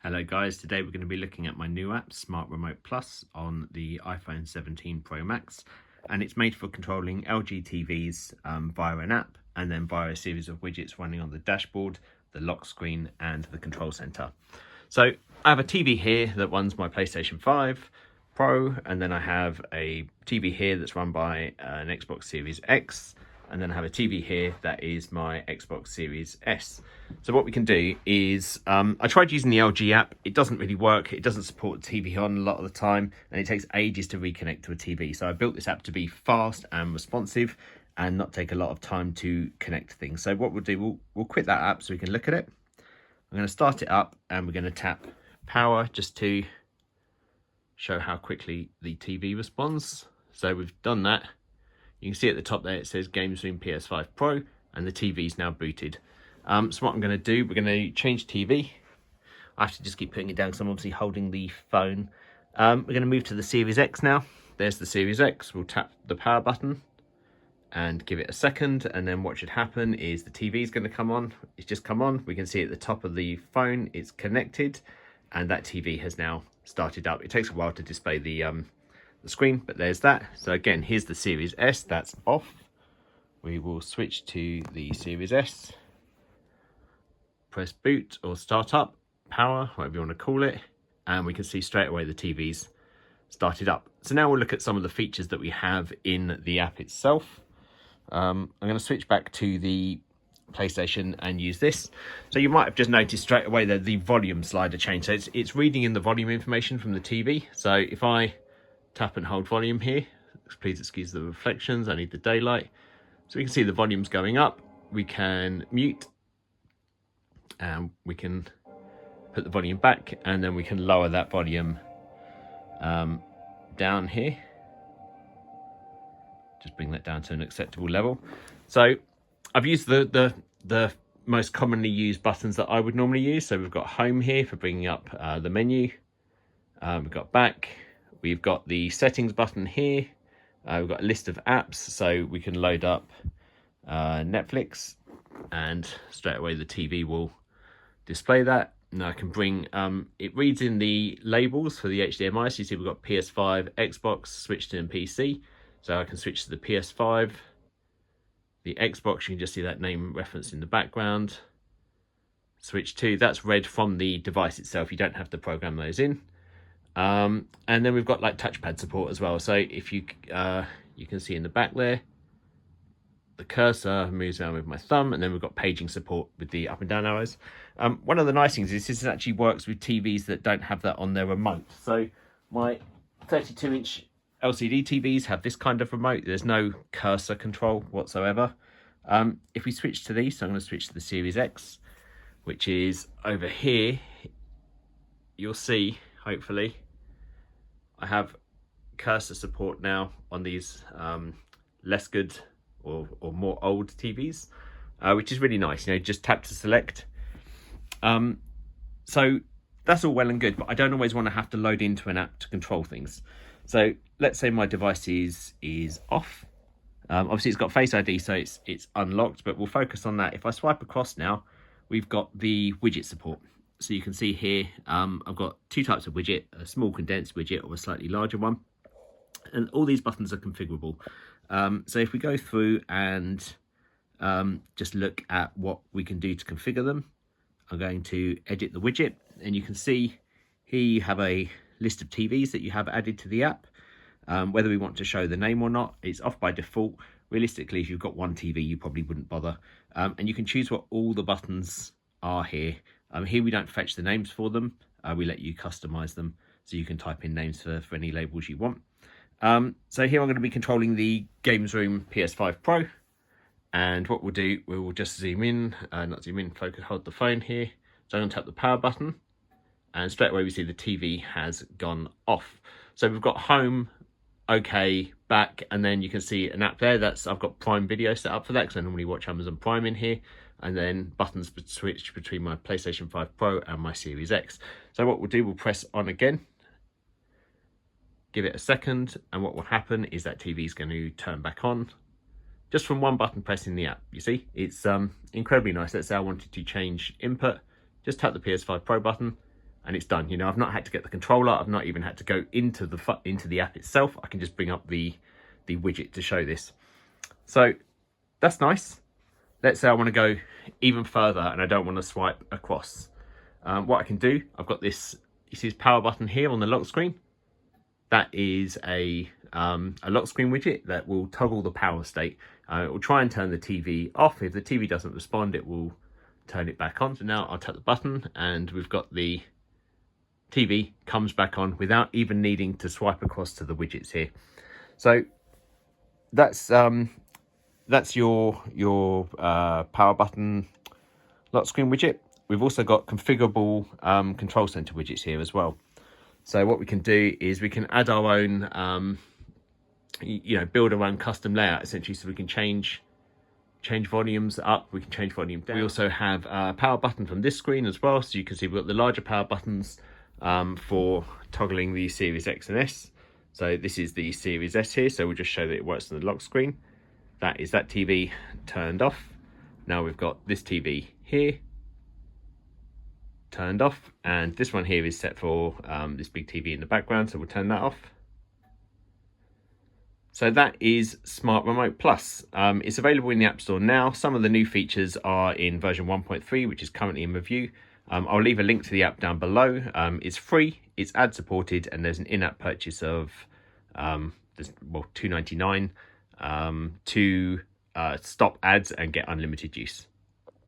Hello guys, today we're going to be looking at my new app, Smart Remote Plus, on the iPhone 17 Pro Max, and it's made for controlling LG TVs via an app and then via a series of widgets running on the dashboard, the lock screen and the control center. So I have a TV here that runs my PlayStation 5 Pro, and then I have a TV here that's run by an Xbox Series X, and then I have a TV here that is my Xbox Series S. So what we can do is, I tried using the LG app. It doesn't really work. It doesn't support TV on a lot of the time, and it takes ages to reconnect to a TV. So I built this app to be fast and responsive and not take a lot of time to connect things. So what we'll do, we'll quit that app so we can look at it. I'm going to start it up and we're going to tap power just to show how quickly the TV responds. So we've done that. You can see at the top there it says Games Room PS5 Pro, and the TV is now booted. So what I'm going to do, we're going to change TV. I have to just keep putting it down because I'm obviously holding the phone. We're going to move to the Series X now. There's the Series X. We'll tap the power button and give it a second, and then what should happen is the TV is going to come on. It's just come on. We can see at the top of the phone it's connected, and that TV has now started up. It takes a while to display the screen, but there's that. So again, here's the Series S, that's off. We will switch to the Series S, press boot or start up, power, whatever you want to call it, and we can see straight away the TV's started up. So now we'll look at some of the features that we have in the app itself. I'm going to switch back to the PlayStation and use this. So you might have just noticed straight away that the volume slider changed. So it's reading in the volume information from the TV. So if I tap and hold volume here, please excuse the reflections, I need the daylight. So we can see the volume's going up. We can mute and we can put the volume back, and then we can lower that volume down here. Just bring that down to an acceptable level. So I've used the most commonly used buttons that I would normally use. So we've got home here for bringing up the menu. We've got back. We've got the settings button here. We've got a list of apps, so we can load up Netflix, and straight away the TV will display that. Now I can bring, it reads in the labels for the HDMI. So you see we've got PS5, Xbox, switch to PC. So I can switch to the PS5. The Xbox, you can just see that name referenced in the background. Switch to, that's read from the device itself. You don't have to program those in. And then we've got like touchpad support as well. So if you you can see in the back there, the cursor moves around with my thumb, and then we've got paging support with the up and down arrows. One of the nice things is this actually works with TVs that don't have that on their remote. So my 32-inch LCD TVs have this kind of remote. There's no cursor control whatsoever. If we switch to these, so I'm going to switch to the Series X, which is over here. You'll see, hopefully, I have cursor support now on these less good or more old TVs, which is really nice. You know, just tap to select. So that's all well and good, but I don't always want to have to load into an app to control things. So let's say my device is off. Obviously it's got Face ID, so it's unlocked, but we'll focus on that. If I swipe across now, we've got the widget support. So you can see here, I've got two types of widget, a small condensed widget or a slightly larger one. And all these buttons are configurable. So if we go through and just look at what we can do to configure them, I'm going to edit the widget, and you can see here you have a list of TVs that you have added to the app. Whether we want to show the name or not, it's off by default. Realistically, if you've got one TV, you probably wouldn't bother. And you can choose what all the buttons are here. Here we don't fetch the names for them. We let you customize them, so you can type in names for any labels you want. So here I'm going to be controlling the Games Room PS5 Pro. And what we'll do, we will just zoom in, not zoom in, focus, hold the phone here. So I'm going to tap the power button, and straight away we see the TV has gone off. So we've got home, okay, back, and then you can see an app there. I've got Prime Video set up for that because I normally watch Amazon Prime in here. And then buttons switch between my PlayStation 5 Pro and my Series X. So what we'll do, we'll press on again, give it a second, and what will happen is that TV is going to turn back on just from one button press in the app. You see, it's incredibly nice. Let's say I wanted to change input, just tap the PS5 Pro button, and it's done. You know, I've not had to get the controller. I've not even had to go into the app itself. I can just bring up the widget to show this. So that's nice. Let's say I want to go even further and I don't want to swipe across. What I can do, I've got this, you see this power button here on the lock screen. That is a lock screen widget that will toggle the power state. It will try and turn the TV off. If the TV doesn't respond, it will turn it back on. So now I'll tap the button and we've got the TV comes back on without even needing to swipe across to the widgets here. So that's your power button lock screen widget. We've also got configurable control center widgets here as well. So what we can do is we can add our own, build our own custom layout essentially, so we can change volumes up, we can change volume down. We also have a power button from this screen as well, so you can see we've got the larger power buttons for toggling the Series X and S. So this is the Series S here, so we'll just show that it works on the lock screen. That is that TV turned off. Now we've got this TV here turned off, and this one here is set for this big TV in the background, so we'll turn that off. So that is Smart Remote Plus. It's available in the App Store now. Some of the new features are in version 1.3, which is currently in review. I'll leave a link to the app down below. It's free, it's ad supported, and there's an in-app purchase of $2.99 to stop ads and get unlimited use.